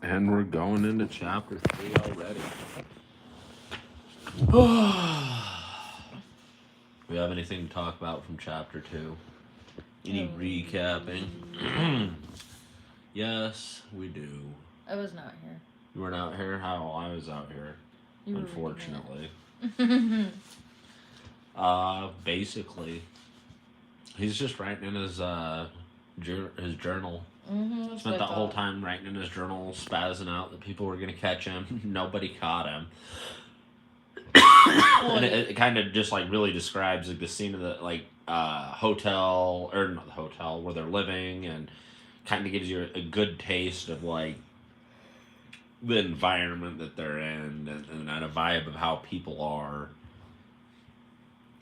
And we're going into chapter 3 already. We have anything to talk about from chapter 2? Any recapping? Yes, we do. I was not here. You weren't out here? How? I was out here. You were Unfortunately. reading Basically, he's just writing in his journal. it. Spent that whole time writing in his journal, spazzing out that people were gonna catch him. Nobody caught him. And it kind of just like really describes like the scene of the hotel, or not the hotel where they're living, and kind of gives you a good taste of like the environment that they're in, and a vibe of how people are.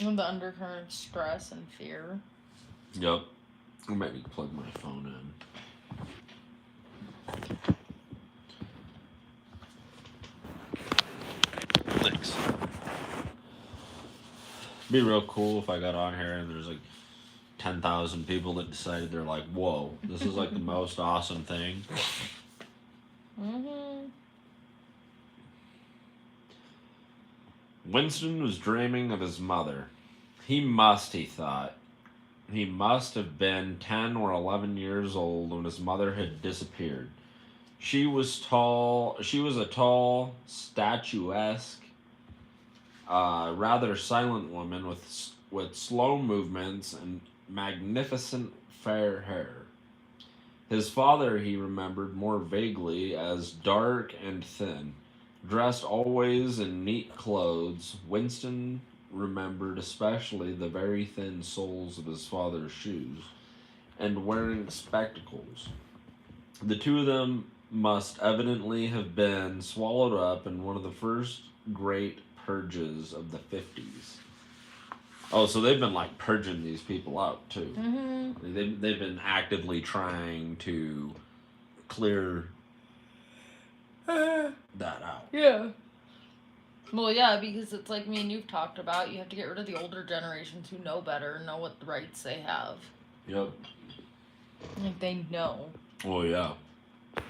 And the undercurrent of stress and fear. Yep. I might need to plug my phone in. Thanks. It'd be real cool if I got on here and there's like 10,000 people that decided they're like, whoa, this is like the most awesome thing. Winston was dreaming of his mother. He thought. He must have been 10 or 11 years old when his mother had disappeared. She was tall. She was a tall, statuesque, rather silent woman with slow movements and magnificent fair hair. His father, he remembered more vaguely as dark and thin, dressed always in neat clothes. Winston remembered especially the very thin soles of his father's shoes, and wearing spectacles. The two of them must evidently have been swallowed up in one of the first great purges of the 50s. Oh, so they've been like purging these people out too. They've been actively trying to clear that out. Yeah. Well, yeah, because it's like me and you've talked about. You have to get rid of the older generations who know better, know what rights they have. Yep. Like they know. Oh yeah. I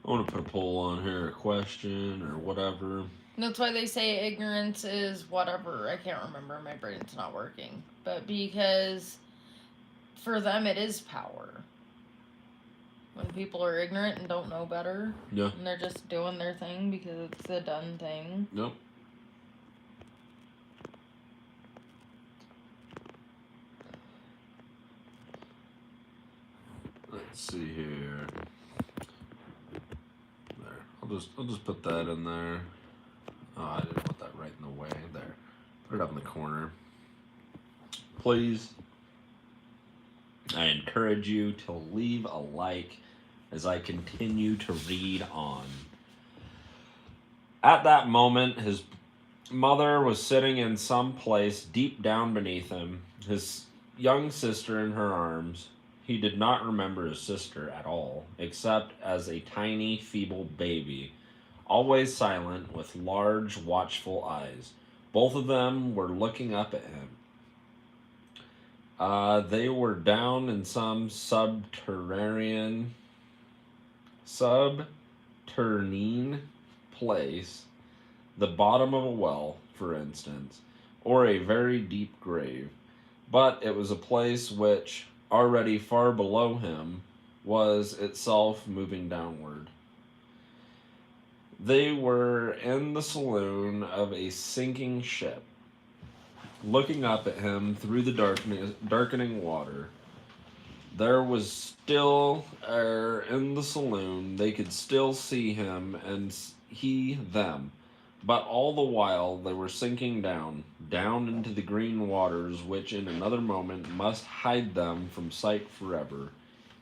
want to put a poll on here, a question or whatever. That's why they say ignorance is whatever. I can't remember. My brain's not working. But because for them it is power. When people are ignorant and don't know better. Yeah. And they're just doing their thing because it's a done thing. Yep. Let's see here. There. I'll just put that in there. Oh, I didn't want that right in the way. There. Put it up in the corner. Please. I encourage you to leave a like as I continue to read on. At that moment, his mother was sitting in some place deep down beneath him, his young sister in her arms. He did not remember his sister at all, except as a tiny, feeble baby, always silent, with large, watchful eyes. Both of them were looking up at him. They were down in some subterranean place, the bottom of a well, for instance, or a very deep grave. But it was a place which, already far below him, was itself moving downward. They were in the saloon of a sinking ship, looking up at him through the darkening water. There was still air in the saloon. They could still see him and he them. But all the while they were sinking down into the green waters which in another moment must hide them from sight forever.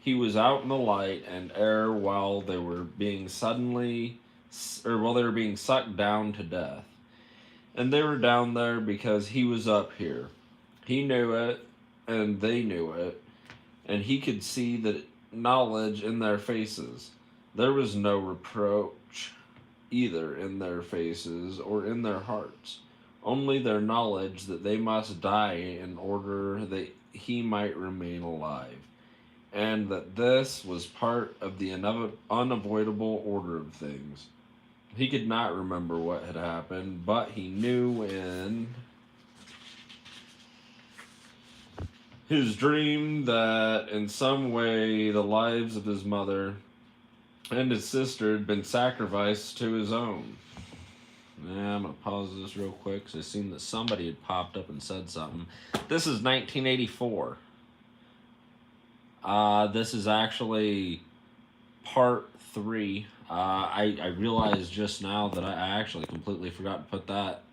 He was out in the light and air while they were being sucked down to death. And they were down there because he was up here. He knew it, and they knew it, and he could see the knowledge in their faces. There was no reproach either in their faces or in their hearts, only their knowledge that they must die in order that he might remain alive. and that this was part of the unavoidable order of things. He could not remember what had happened, but he knew in his dream that in some way the lives of his mother and his sister had been sacrificed to his own. Yeah, I'm gonna pause this real quick because I seen that somebody had popped up and said something. This is 1984. This is actually part 3. I realized just now that I actually completely forgot to put that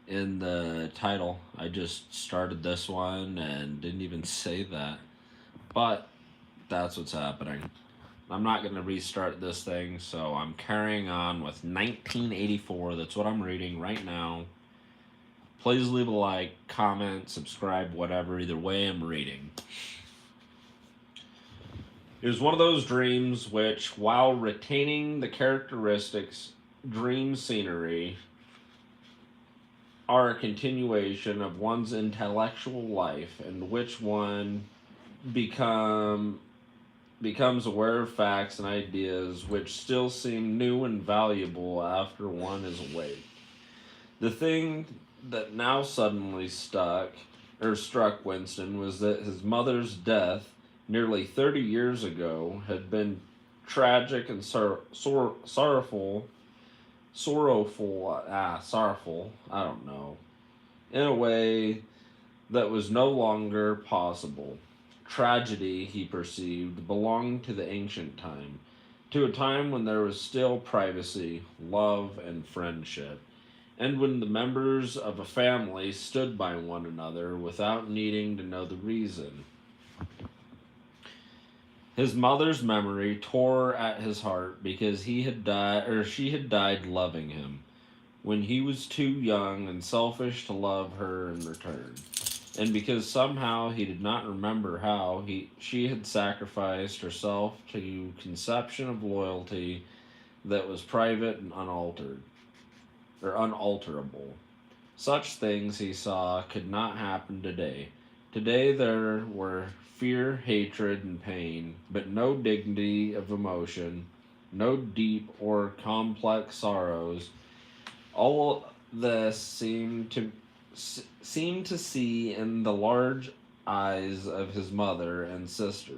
in the title. I just started this one and didn't even say that. But that's what's happening. I'm not going to restart this thing, so I'm carrying on with 1984. That's what I'm reading right now. Please leave a like, comment, subscribe, whatever. Either way, I'm reading. It was one of those dreams which, while retaining the characteristics, dream scenery, are a continuation of one's intellectual life, and which one becomes aware of facts and ideas which still seem new and valuable after one is awake. The thing that now suddenly struck Winston was that his mother's death nearly 30 years ago had been tragic and sorrowful, I don't know, in a way that was no longer possible. Tragedy, he perceived, belonged to the ancient time, to a time when there was still privacy, love, and friendship, and when the members of a family stood by one another without needing to know the reason. His mother's memory tore at his heart because he had died, or she had died loving him when he was too young and selfish to love her in return, and because somehow he did not remember how she had sacrificed herself to conception of loyalty that was private and unalterable. Such things, he saw, could not happen today. Today there were fear, hatred, and pain, but no dignity of emotion, no deep or complex sorrows. All this seemed to see in the large eyes of his mother and sister,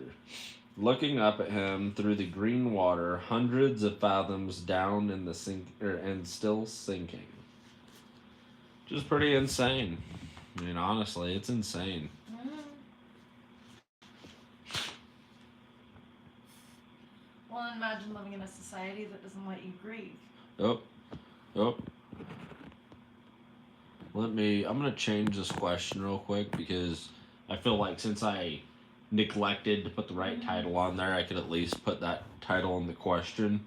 looking up at him through the green water, hundreds of fathoms down in the and still sinking. Which is pretty insane. I mean, honestly, it's insane. Well, imagine living in a society that doesn't let you grieve. Oh. I'm gonna change this question real quick because I feel like since I neglected to put the right title on there, I could at least put that title in the question.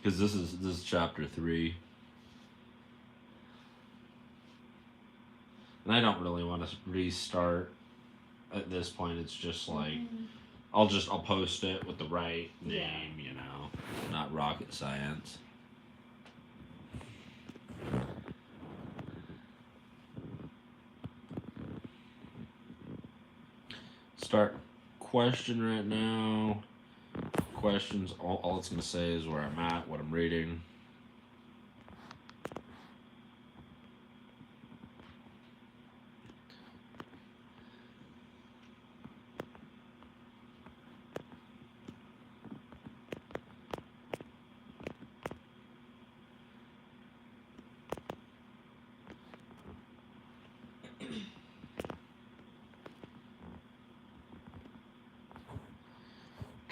Because this is chapter 3. And I don't really want to restart at this point. It's just like I'll post it with the right name, not rocket science. Start question right now. Questions, all it's going to say is where I'm at, what I'm reading.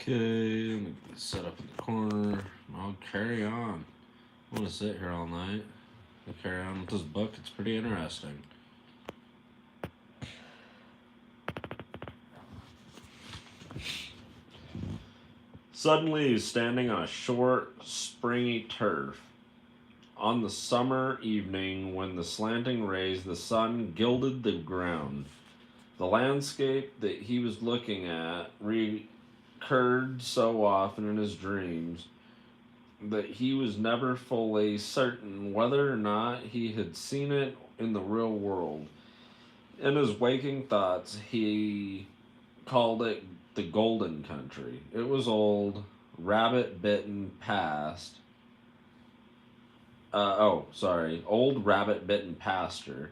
Okay, I'm gonna set up in the corner. I'll carry on. I want to sit here all night. I'll carry on with this book. It's pretty interesting. Suddenly, he's standing on a short, springy turf. On the summer evening, when the slanting rays of the sun gilded the ground, the landscape that he was looking at recurred so often in his dreams that he was never fully certain whether or not he had seen it in the real world. In his waking thoughts, he called it the Golden Country. It was old, rabbit bitten past. Old rabbit bitten pasture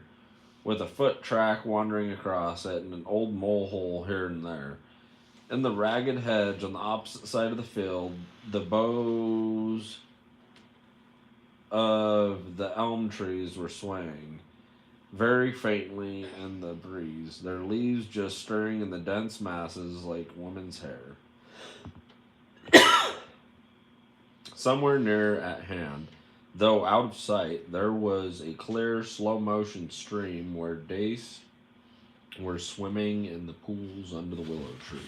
with a foot track wandering across it and an old mole hole here and there. In the ragged hedge on the opposite side of the field, the boughs of the elm trees were swaying very faintly in the breeze, their leaves just stirring in the dense masses like women's hair. Somewhere near at hand, though out of sight, there was a clear, slow motion stream where dace were swimming in the pools under the willow trees.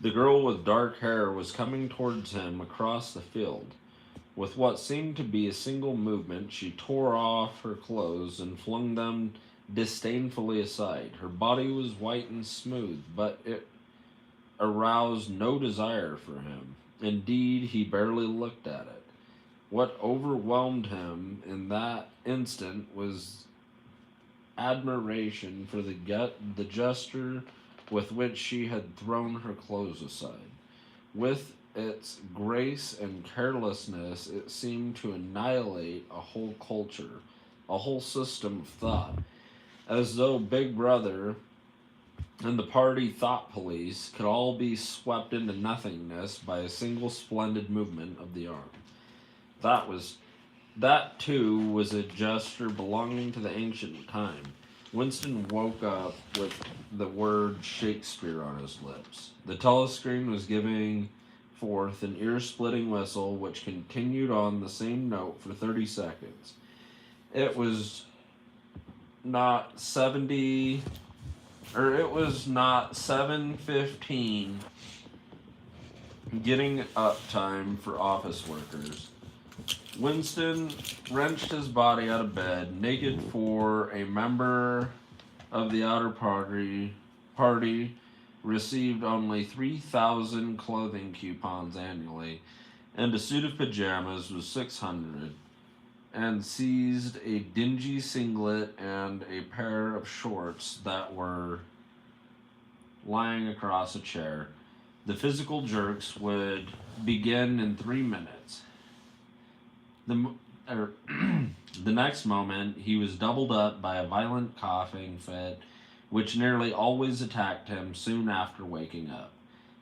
The girl with dark hair was coming towards him across the field. With what seemed to be a single movement, she tore off her clothes and flung them disdainfully aside. Her body was white and smooth, but it aroused no desire for him. Indeed, he barely looked at it. What overwhelmed him in that instant was admiration for the gesture with which she had thrown her clothes aside. With its grace and carelessness, it seemed to annihilate a whole culture, a whole system of thought, as though Big Brother and the party thought police could all be swept into nothingness by a single splendid movement of the arm. That too was a gesture belonging to the ancient time. Winston woke up with the word Shakespeare on his lips. The telescreen was giving forth an ear-splitting whistle which continued on the same note for 30 seconds. It was not 7:15 getting up time for office workers. Winston wrenched his body out of bed, naked for a member of the outer party received only 3,000 clothing coupons annually, and a suit of pajamas was 600, and seized a dingy singlet and a pair of shorts that were lying across a chair. The physical jerks would begin in 3 minutes. The next moment, he was doubled up by a violent coughing fit, which nearly always attacked him soon after waking up.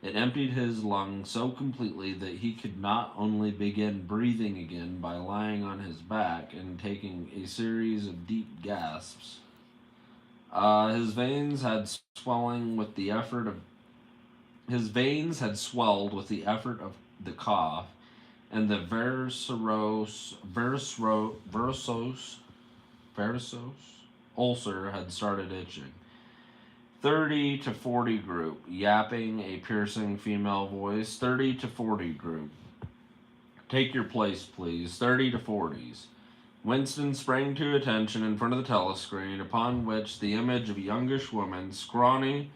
It emptied his lungs so completely that he could not only begin breathing again by lying on his back and taking a series of deep gasps. His veins had swelled with the effort of the cough, and the varicose ulcer had started itching. 30 to 40 group, yapping a piercing female voice. 30 to 40 group. Take your place, please. 30 to 40s. Winston sprang to attention in front of the telescreen, upon which the image of a youngish woman, scrawny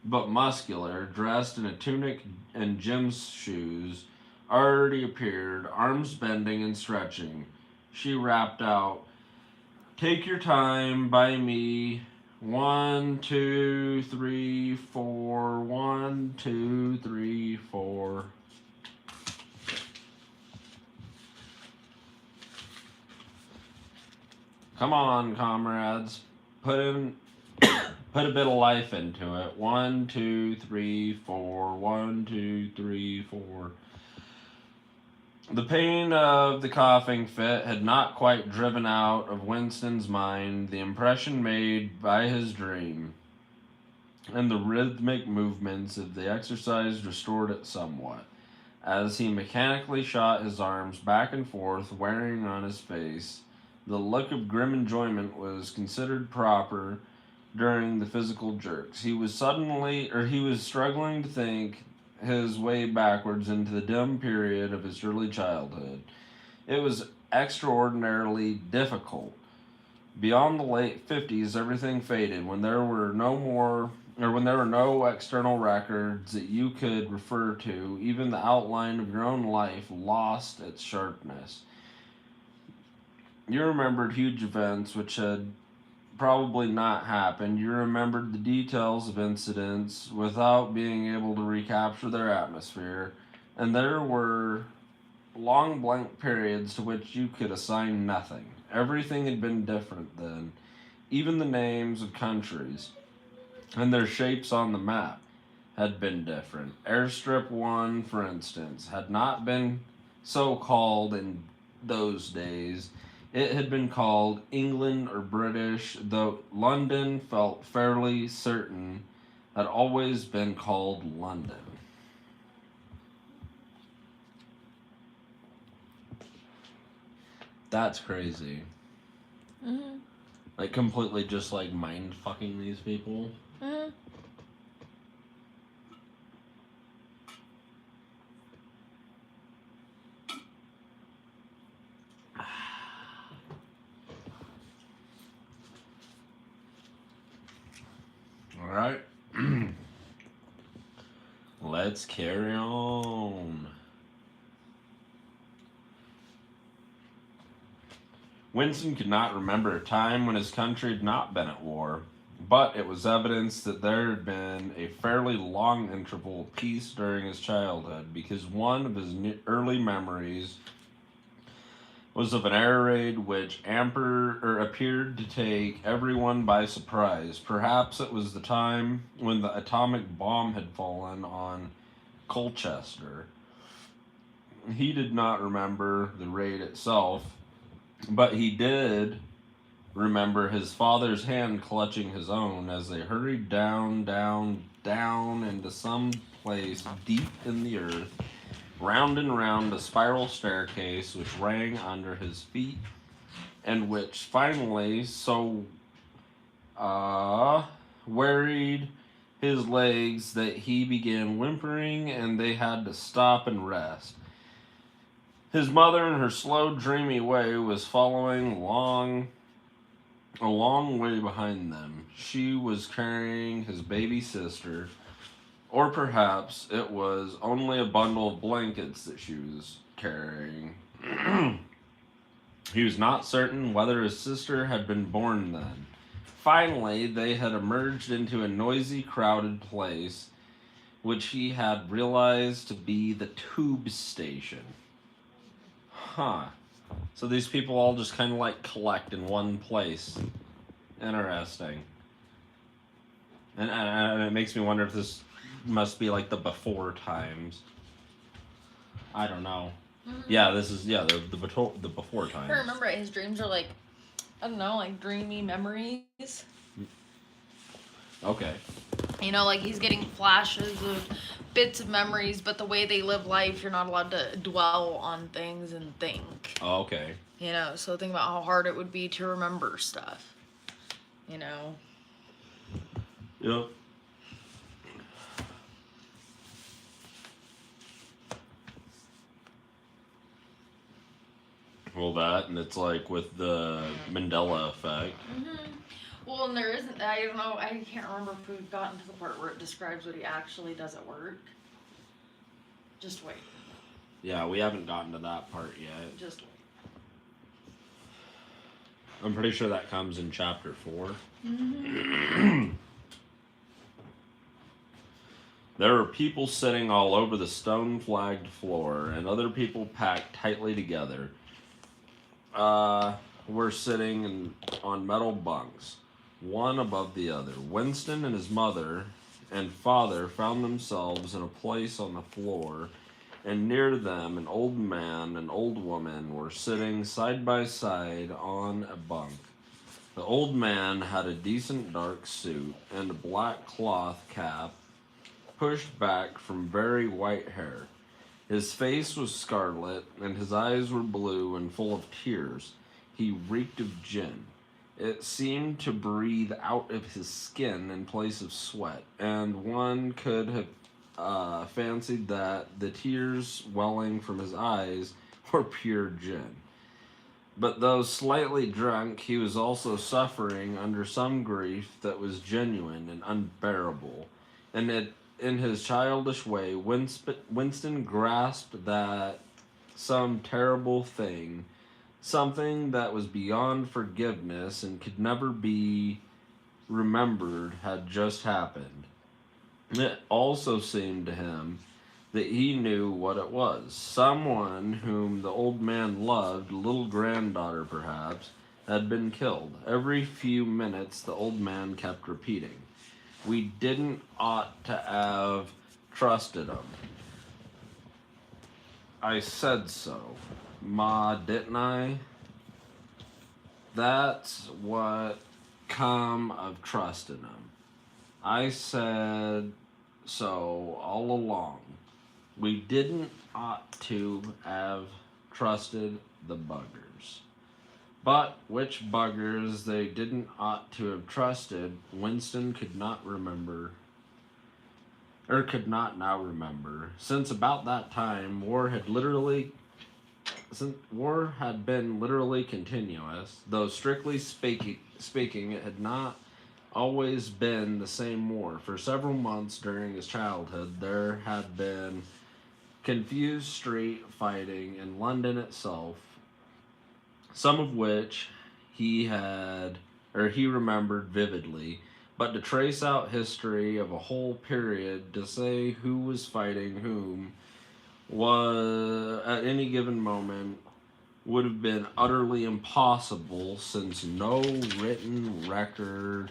but muscular, dressed in a tunic and gym's shoes, already appeared, arms bending and stretching. She rapped out, "Take your time by me. 1, 2, 3, 4. 1, 2, 3, 4. Come on, comrades. Put a bit of life into it. 1, 2, 3, 4. 1, 2, 3, 4. The pain of the coughing fit had not quite driven out of Winston's mind the impression made by his dream, and the rhythmic movements of the exercise restored it somewhat. As he mechanically shot his arms back and forth, wearing on his face the look of grim enjoyment was considered proper during the physical jerks. He was struggling to think his way backwards into the dim period of his early childhood. It was extraordinarily difficult. Beyond the late 50s, everything faded when there were no external records that you could refer to. Even the outline of your own life lost its sharpness. You remembered huge events which had probably not happened. You remembered the details of incidents without being able to recapture their atmosphere, and there were long blank periods to which you could assign nothing. Everything had been different then, even the names of countries and their shapes on the map had been different. Airstrip 1, for instance, had not been so called in those days. It had been called England or British, though London felt fairly certain had always been called London. That's crazy. Mhm. Like, completely just like mind fucking these people. Mhm. Alright. Let's carry on. Winston could not remember a time when his country had not been at war, but it was evidence that there had been a fairly long interval of peace during his childhood, because one of his early memories was of an air raid which appeared to take everyone by surprise. Perhaps it was the time when the atomic bomb had fallen on Colchester. He did not remember the raid itself, but he did remember his father's hand clutching his own as they hurried down, down, down into some place deep in the earth, round and round a spiral staircase which rang under his feet, and which finally so wearied his legs that he began whimpering and they had to stop and rest. His mother, in her slow, dreamy way, was following a long way behind them. She was carrying his baby sister, or perhaps it was only a bundle of blankets that she was carrying. He was not certain whether his sister had been born then. Finally, they had emerged into a noisy, crowded place, which he had realized to be the tube station. Huh. So these people all just kind of like collect in one place. Interesting. And it makes me wonder if this must be like the before times. I don't know. Mhm. Yeah, this is the before times. If I remember it, his dreams are like, I don't know, like dreamy memories. Okay. You know, like he's getting flashes of bits of memories, but the way they live life, you're not allowed to dwell on things and think. Oh, okay. You know, so think about how hard it would be to remember stuff. You know. Yep. Well, that, and it's like with the Mandela effect. Mm-hmm. Well, and there isn't. I don't know. I can't remember if we've gotten to the part where it describes what he actually does at work. Just wait. Yeah, we haven't gotten to that part yet. Just wait. I'm pretty sure that comes in chapter 4. Mm-hmm. There were people sitting all over the stone-flagged floor, and other people packed tightly together. Were sitting on metal bunks, one above the other. Winston and his mother and father found themselves in a place on the floor, and near them an old man and old woman were sitting side by side on a bunk. The old man had a decent dark suit and a black cloth cap pushed back from very white hair. His face was scarlet, and his eyes were blue and full of tears. He reeked of gin. It seemed to breathe out of his skin in place of sweat, and one could have fancied that the tears welling from his eyes were pure gin. But though slightly drunk, he was also suffering under some grief that was genuine and unbearable, and in his childish way, Winston grasped that some terrible thing, Something that was beyond forgiveness and could never be remembered had just happened. It also seemed to him that he knew what it was. Someone whom the old man loved, little granddaughter perhaps, had been killed. Every few minutes the old man kept repeating, "We didn't ought to have trusted him. I said so. Ma, didn't I? That's what come of trusting him. I said so all along. We didn't ought to have trusted the buggers." But which buggers they didn't ought to have trusted, Winston could not remember, or could not now remember, since about that time war had been literally continuous, though strictly speaking, it had not always been the same war. For several months during his childhood, there had been confused street fighting in London itself, some of which he remembered vividly. But to trace out history of a whole period, to say who was fighting whom was at any given moment, would have been utterly impossible, since no written record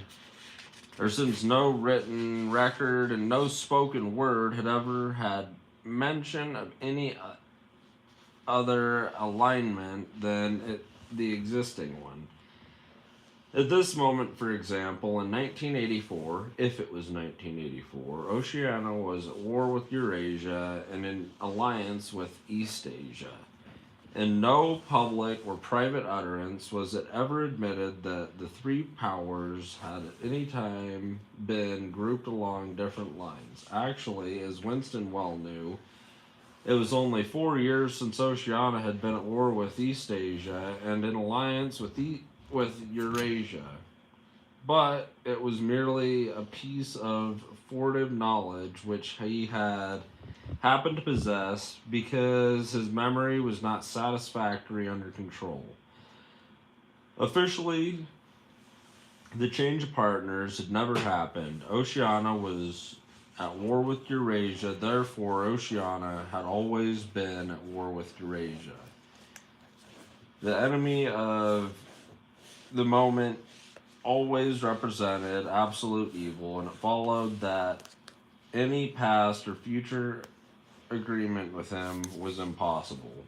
and no spoken word had ever had mention of any other alignment than the existing one. At this moment, for example, in 1984, if it was 1984, Oceania was at war with Eurasia and in alliance with East Asia. In no public or private utterance was it ever admitted that the three powers had at any time been grouped along different lines. Actually, as Winston well knew, it was only 4 years since Oceania had been at war with East Asia and in alliance with Eurasia. But it was merely a piece of furtive knowledge which he had happened to possess because his memory was not satisfactorily under control. Officially, the change of partners had never happened. Oceania was at war with Eurasia, therefore Oceania had always been at war with Eurasia. The enemy of the moment always represented absolute evil, and it followed that any past or future agreement with him was impossible.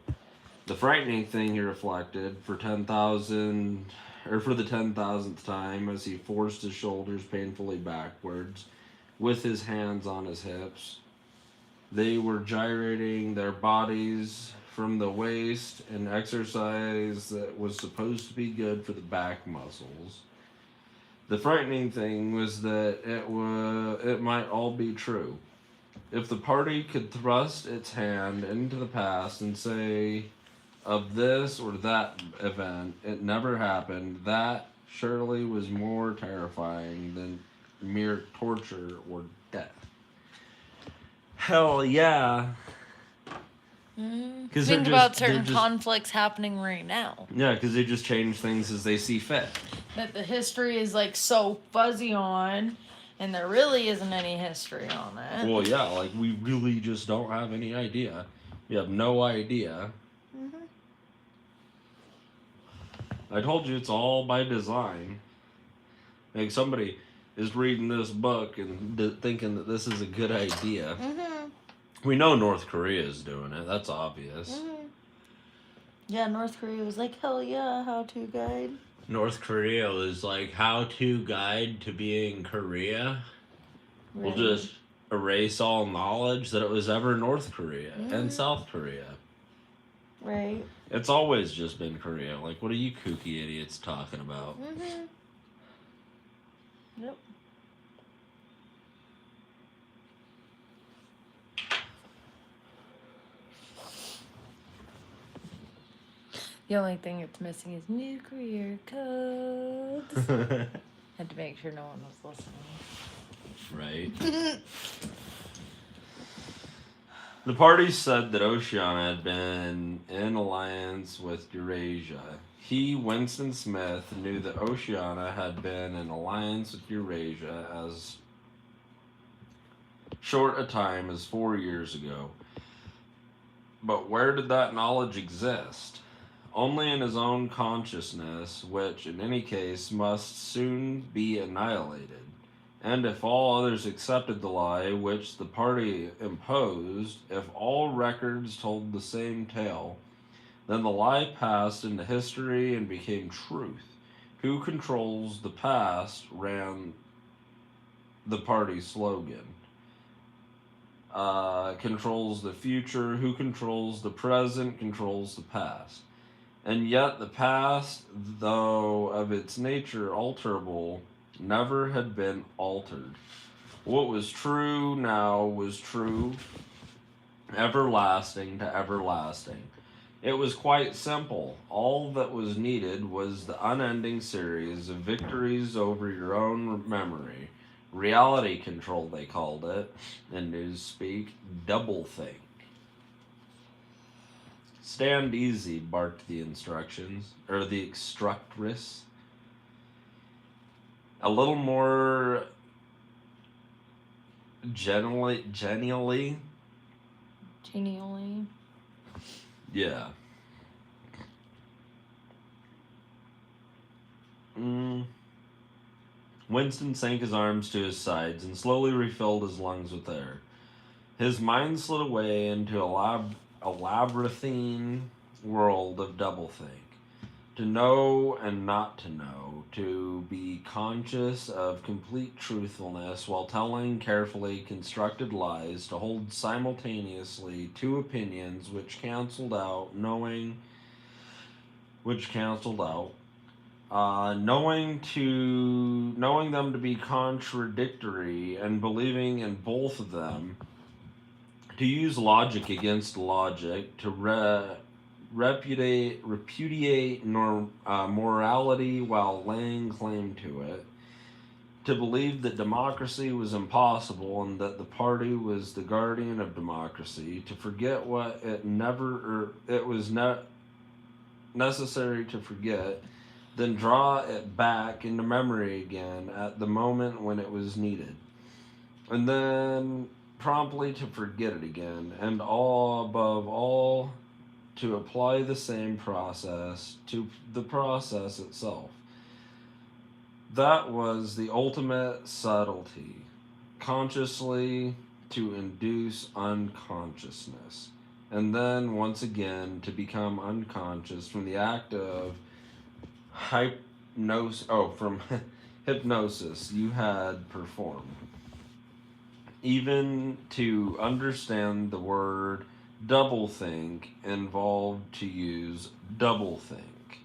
The frightening thing, he reflected, for the 10,000th time, as he forced his shoulders painfully backwards, with his hands on his hips. They were gyrating their bodies from the waist, an exercise that was supposed to be good for the back muscles. The frightening thing was that it might all be true. If the party could thrust its hand into the past and say of this or that event, it never happened, that surely was more terrifying than mere torture or death. Hell yeah. Think about certain conflicts happening right now. Yeah, because they just change things as they see fit. That the history is like so fuzzy on, and there really isn't any history on it. Well, yeah, like we really just don't have any idea. We have no idea. Mm-hmm. I told you it's all by design. Like somebody is reading this book and thinking that this is a good idea. Mm-hmm. We know North Korea is doing it. That's obvious. Mm-hmm. Yeah, North Korea was like, hell yeah, how-to guide. North Korea was like, how-to guide to being Korea. Right. We'll just erase all knowledge that it was ever North Korea and South Korea. Right. It's always just been Korea. Like, what are you kooky idiots talking about? Mm-hmm. Yep. The only thing it's missing is nuclear codes. Had to make sure no one was listening. Right. The party said that Oceania had been in alliance with Eurasia. He, Winston Smith, knew that Oceania had been in alliance with Eurasia as short a time as 4 years ago. But where did that knowledge exist? Only in his own consciousness, which in any case must soon be annihilated. And if all others accepted the lie which the party imposed, if all records told the same tale, then the lie passed into history and became truth. Who controls the past ran the party slogan. Controls the future. Who controls the present controls the past. And yet the past, though of its nature alterable, never had been altered. What was true now was true, everlasting to everlasting. It was quite simple. All that was needed was the unending series of victories over your own memory. Reality control, they called it in newspeak. Doublethink. Stand easy, barked the instructions, or the instructress. A little more genially. Genially. Yeah. Winston sank his arms to his sides and slowly refilled his lungs with air. His mind slid away into a labyrinthine world of doublethink. To know and not to know, to be conscious of complete truthfulness while telling carefully constructed lies, to hold simultaneously two opinions which canceled out, knowing them to be contradictory and believing in both of them, to use logic against logic, to repudiate morality while laying claim to it, to believe that democracy was impossible and that the party was the guardian of democracy, to forget what it was not necessary to forget, then draw it back into memory again at the moment when it was needed, and then promptly to forget it again, and above all, to apply the same process to the process itself. That was the ultimate subtlety, consciously to induce unconsciousness, and then once again to become unconscious from the act of hypnosis you had performed. Even to understand the word doublethink involved to use doublethink.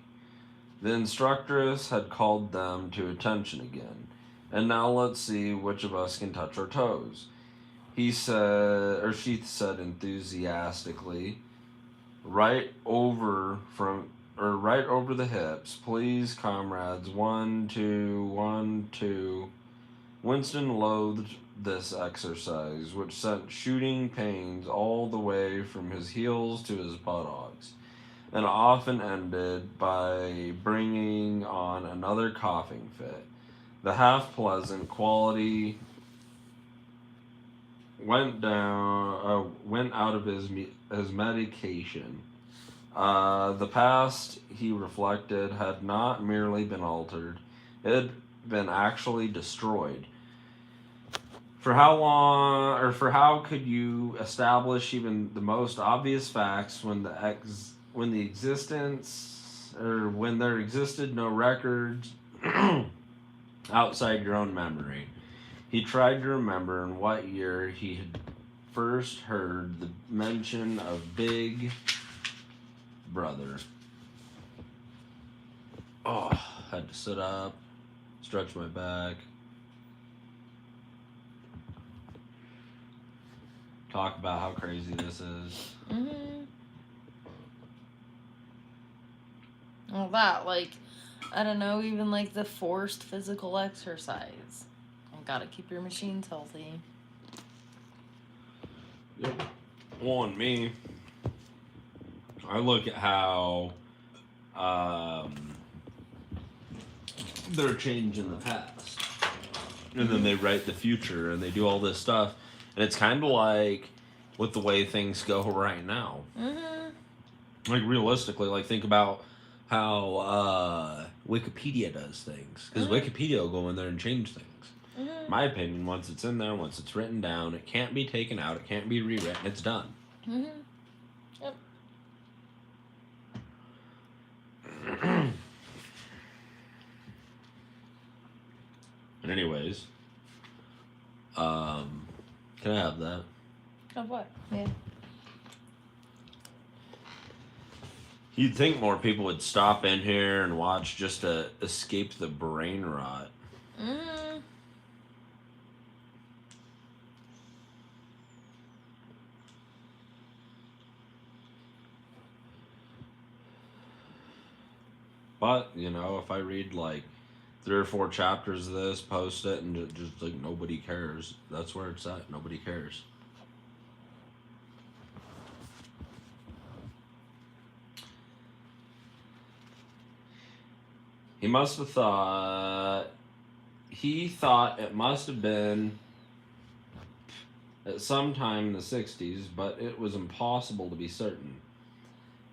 The instructress had called them to attention again. And now let's see which of us can touch our toes. She said enthusiastically, right over the hips. Please, comrades. 1, 2, 1, 2. Winston loathed this exercise, which sent shooting pains all the way from his heels to his buttocks, and often ended by bringing on another coughing fit. The half-pleasant quality went out of his medication. The past, he reflected, had not merely been altered, it had been actually destroyed. For how could you establish even the most obvious facts when there existed no records outside your own memory? He tried to remember in what year he had first heard the mention of Big Brother. Oh, had to sit up, stretch my back, talk about how crazy this is. Well, I don't know, even the forced physical exercise. You gotta keep your machines healthy. Yep. Well, and me, I look at how they're changing the past, and then they write the future, and they do all this stuff, and it's kind of like with the way things go right now. Like realistically, like think about how Wikipedia does things, because Wikipedia will go in there and change things. My opinion, once it's in there, once it's written down, it can't be taken out, it can't be rewritten, it's done. Yep. And anyways, can I have that? Of what? Yeah. You'd think more people would stop in here and watch just to escape the brain rot. But, you know, if I read like 3 or 4 chapters of this, post it, and just like nobody cares, that's where it's at. Nobody cares. He must have thought. He thought it must have been at some time in the 60s, but it was impossible to be certain.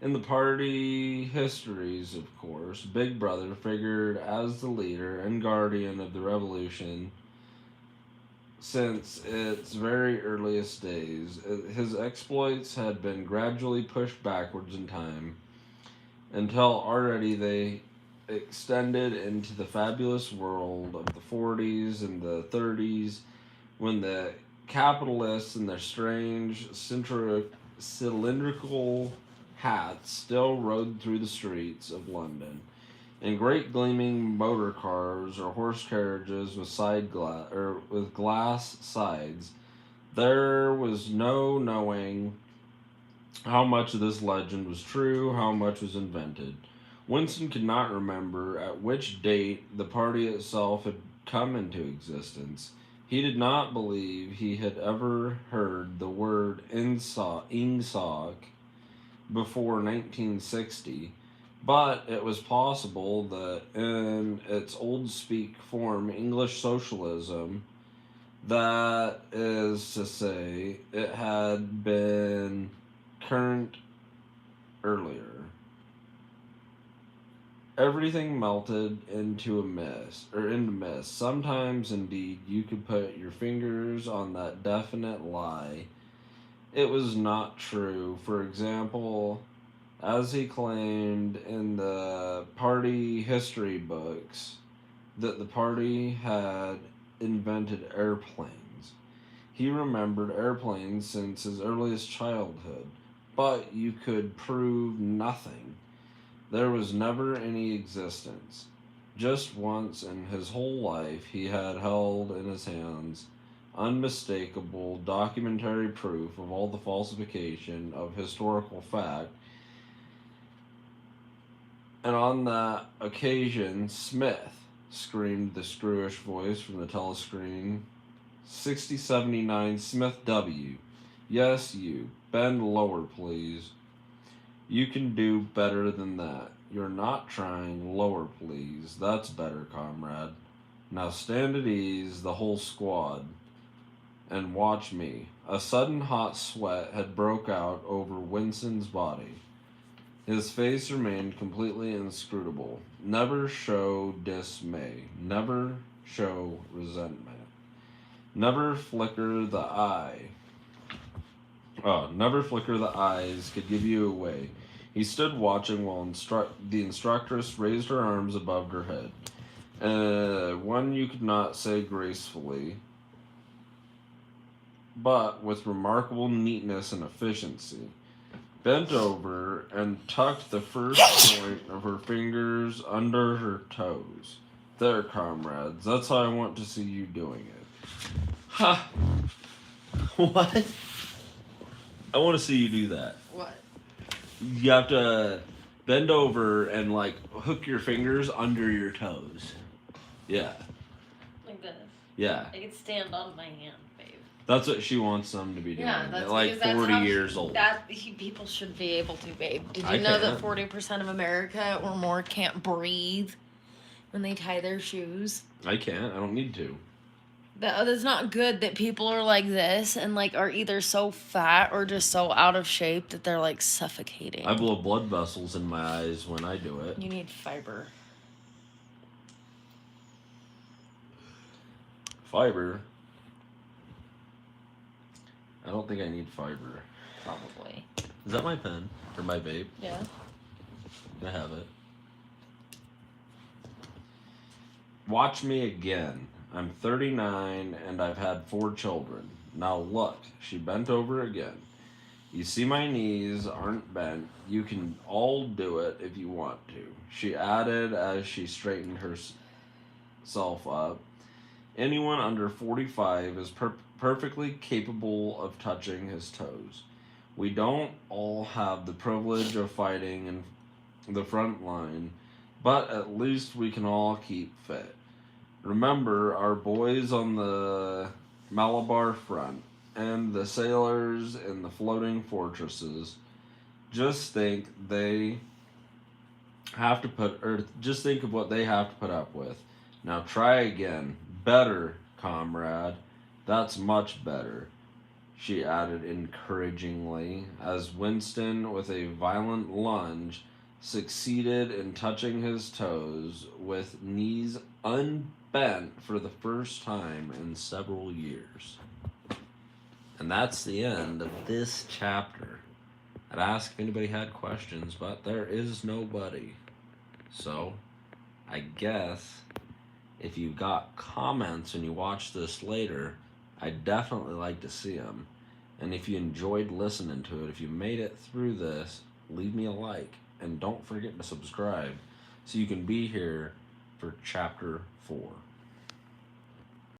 In the party histories, of course, Big Brother figured as the leader and guardian of the revolution since its very earliest days. His exploits had been gradually pushed backwards in time until already they extended into the fabulous world of the 40s and the 30s, when the capitalists and their strange cylindrical hats still rode through the streets of London in great gleaming motor cars or horse carriages with with glass sides. There was no knowing how much of this legend was true, how much was invented. Winston could not remember at which date the party itself had come into existence. He did not believe he had ever heard the word Ingsoc before 1960, but it was possible that in its old speak form, English socialism, that is to say, it had been current earlier. Everything melted into mist. Sometimes, indeed, you could put your fingers on that definite lie. It was not true. For example, as he claimed in the party history books, that the party had invented airplanes. He remembered airplanes since his earliest childhood, but you could prove nothing. There was never any existence. Just once in his whole life he had held in his hands unmistakable documentary proof of all the falsification of historical fact, and on that occasion, Smith, screamed the screwish voice from the telescreen. 6079 Smith W. Yes, you. Bend lower, please. You can do better than that. You're not trying. Lower, please. That's better, comrade. Now stand at ease, the whole squad, and watch me. A sudden hot sweat had broke out over Winston's body. His face remained completely inscrutable. Never show dismay. Never show resentment. Never flicker the eye. Never flicker the eyes could give you away. He stood watching while the instructress raised her arms above her head. One you could not say gracefully, but with remarkable neatness and efficiency. Bent over and tucked the first point of her fingers under her toes. There, comrades, that's how I want to see you doing it. Ha! What? I want to see you do that. What? You have to bend over and, like, hook your fingers under your toes. Yeah. Like this? Yeah. I could stand on my hand, babe. That's what she wants them to be doing. Yeah, At like because 40 years old. People should be able to, babe. Did you I know can't. that 40% of America or more can't breathe when they tie their shoes? I can't. I don't need to. That's not good that people are like this and like are either so fat or just so out of shape that they're like suffocating. I blow blood vessels in my eyes when I do it. You need fiber. Fiber? I don't think I need fiber. Probably. Is that my pen? Or my vape? Yeah. I have it. Watch me again. I'm 39 and I've had 4 children. Now look, she bent over again. You see my knees aren't bent. You can all do it if you want to. She added as she straightened herself up. Anyone under 45 is perfectly capable of touching his toes. We don't all have the privilege of fighting in the front line, but at least we can all keep fit. Remember our boys on the Malabar front and the sailors in the floating fortresses. Just think of what they have to put up with. Now try again. Better, comrade. That's much better, she added encouragingly, as Winston, with a violent lunge, succeeded in touching his toes with knees unbent for the first time in several years. And that's the end of this chapter. I'd ask if anybody had questions, but there is nobody. So, I guess if you got comments and you watch this later, I'd definitely like to see them. And if you enjoyed listening to it, if you made it through this, leave me a like. And don't forget to subscribe so you can be here for chapter 4.